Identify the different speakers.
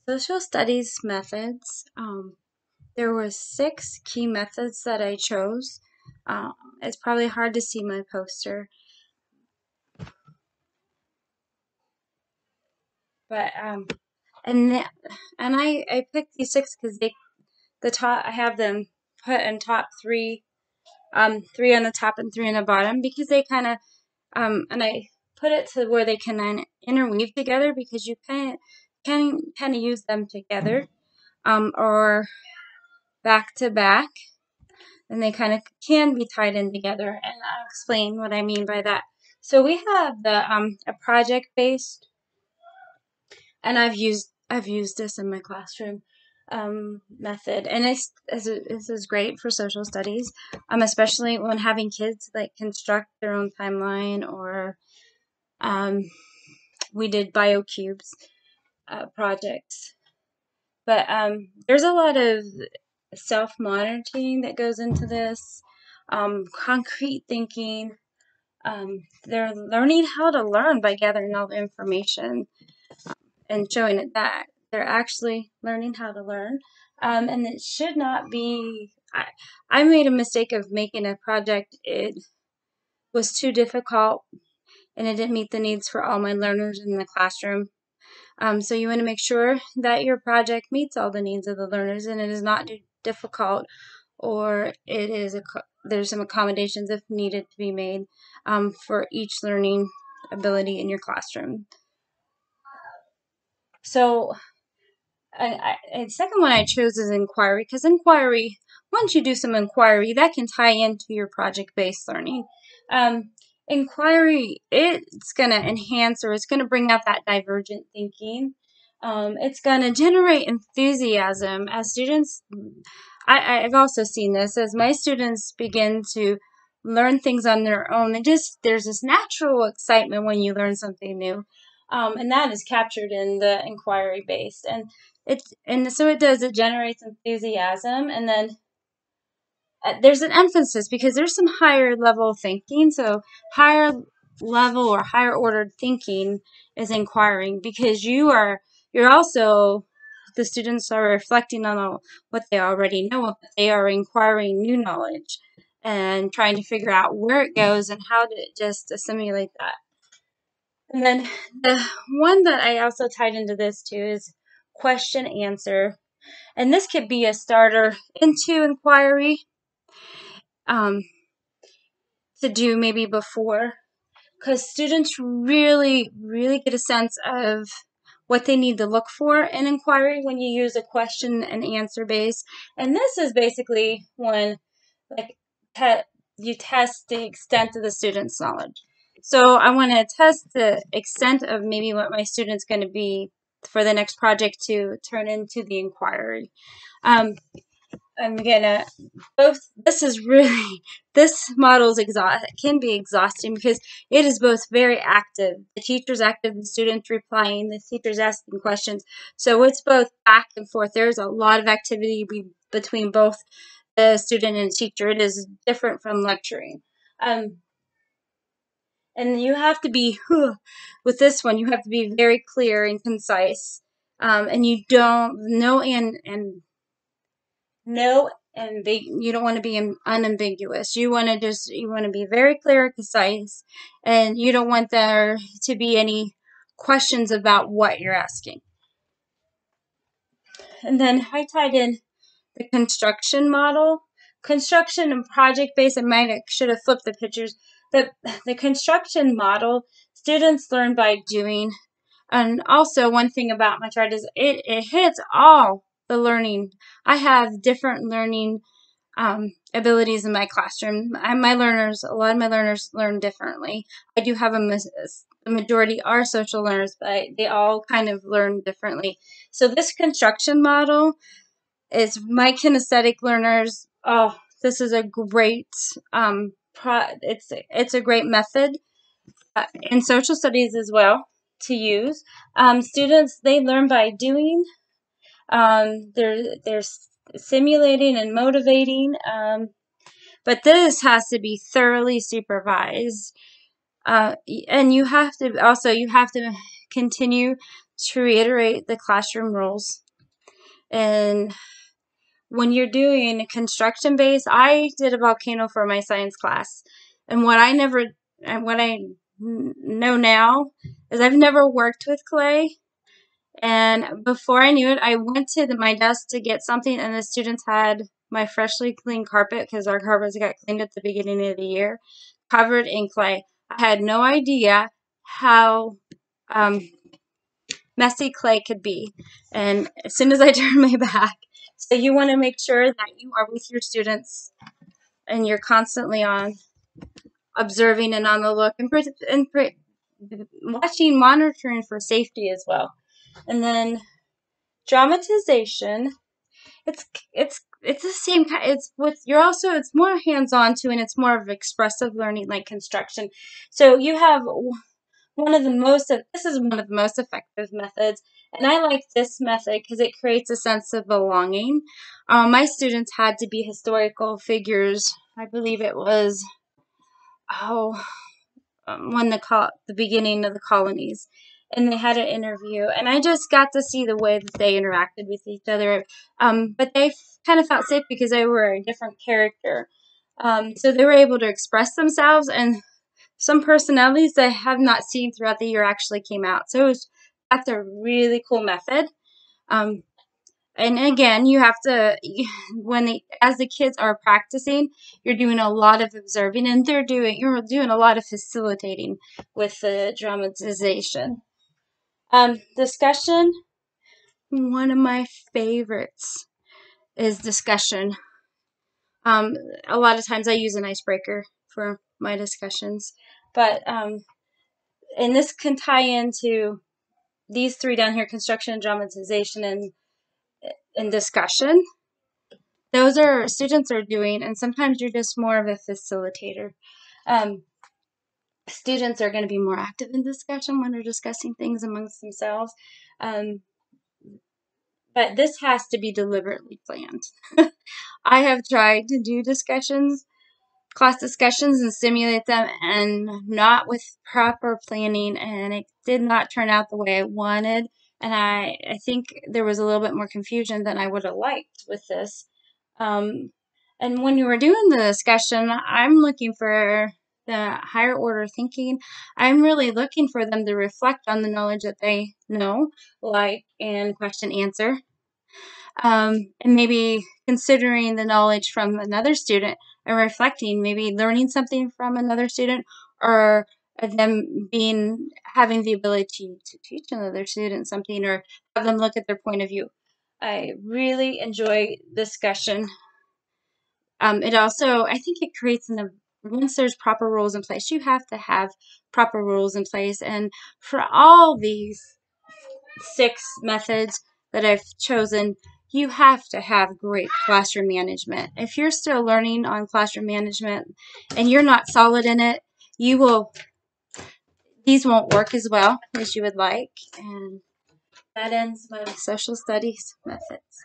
Speaker 1: Social studies methods. There were 6 key methods that I chose. It's probably hard to see my poster, but I picked these 6 because I have them put in top 3, 3 on the top and 3 on the bottom because they kind of and I put it to where they can interweave together because you can use them together or back to back, and they kind of can be tied in together. And I'll explain what I mean by that. So we have the a project based, and I've used this in my classroom method, and this is great for social studies, especially when having kids like construct their own timeline, or we did BioCubes projects. But there's a lot of self-monitoring that goes into this, concrete thinking. They're learning how to learn by gathering all the information and showing it that they're actually learning how to learn. And it should not be. I made a mistake of making a project. It was too difficult and it didn't meet the needs for all my learners in the classroom. So you want to make sure that your project meets all the needs of the learners and it is not difficult, or there's some accommodations if needed to be made for each learning ability in your classroom. So the second one I chose is inquiry, because inquiry, once you do some inquiry, that can tie into your project-based learning. Inquiry, it's going to enhance, or it's going to bring out that divergent thinking. It's going to generate enthusiasm as students. I've also seen this as my students begin to learn things on their own. There's this natural excitement when you learn something new, and that is captured in the inquiry based. So it generates enthusiasm, and then there's an emphasis because there's some higher level thinking. So higher level or higher ordered thinking is inquiring, because you're also, the students are reflecting on what they already know, but they are inquiring new knowledge and trying to figure out where it goes and how to just assimilate that. And then the one that I also tied into this too is question answer. And this could be a starter into inquiry to do maybe before, because students really, really get a sense of what they need to look for in inquiry when you use a question and answer base. And this is basically when you test the extent of the student's knowledge. So I want to test the extent of maybe what my student's going to be for the next project to turn into the inquiry. I'm gonna this model can be exhausting because it is both very active. The teacher's active, the student's replying, the teacher's asking questions. So it's both back and forth. There's a lot of activity between both the student and teacher. It is different from lecturing. And you have to be, with this one, you have to be very clear and concise. And you don't know you don't want to be unambiguous. You want to be very clear and concise, and you don't want there to be any questions about what you're asking. And then I tied in the construction model. Construction and project-based, I should have flipped the pictures. The construction model, students learn by doing. And also one thing about my chart is it hits all the learning. I have different learning abilities in my classroom. A lot of my learners learn differently. I do have the majority are social learners, but they all kind of learn differently. So this construction model is my kinesthetic learners. Oh, this is a great it's a great method in social studies as well to use. Students, they learn by doing. They're simulating and motivating, but this has to be thoroughly supervised. And you have to continue to reiterate the classroom rules. And when you're doing construction base, I did a volcano for my science class. And what I know now is I've never worked with clay. And before I knew it, I went to my desk to get something, and the students had my freshly cleaned carpet, because our carpets got cleaned at the beginning of the year, covered in clay. I had no idea how messy clay could be. And as soon as I turned my back, so you want to make sure that you are with your students and you're constantly on observing and on the look and watching, monitoring for safety as well. And then dramatization, it's the same kind. It's more hands-on too, and it's more of expressive learning, like construction. So you have this is one of the most effective methods, and I like this method because it creates a sense of belonging. My students had to be historical figures. I believe it was the beginning of the colonies, and they had an interview, and I just got to see the way that they interacted with each other. But they kind of felt safe because they were a different character. So they were able to express themselves, and some personalities that I have not seen throughout the year actually came out. So that's a really cool method. And again, you have to, as the kids are practicing, you're doing a lot of observing, and you're doing a lot of facilitating with the dramatization. Discussion, one of my favorites is discussion. A lot of times I use an icebreaker for my discussions, but and this can tie into these three down here: construction, dramatization, and discussion. Those are students are doing, and sometimes you're just more of a facilitator. Students are going to be more active in discussion when they're discussing things amongst themselves. But this has to be deliberately planned. I have tried to do class discussions, and simulate them, and not with proper planning, and it did not turn out the way I wanted. And I think there was a little bit more confusion than I would have liked with this. And when you were doing the discussion, I'm looking for the higher order thinking. I'm really looking for them to reflect on the knowledge that they know, like in question answer. And maybe considering the knowledge from another student and reflecting, maybe learning something from another student, or them having the ability to teach another student something, or have them look at their point of view. I really enjoy discussion. It also, I think it creates once there's proper rules in place, you have to have proper rules in place. And for all these 6 methods that I've chosen, you have to have great classroom management. If you're still learning on classroom management and you're not solid in it, these won't work as well as you would like. And that ends my social studies methods.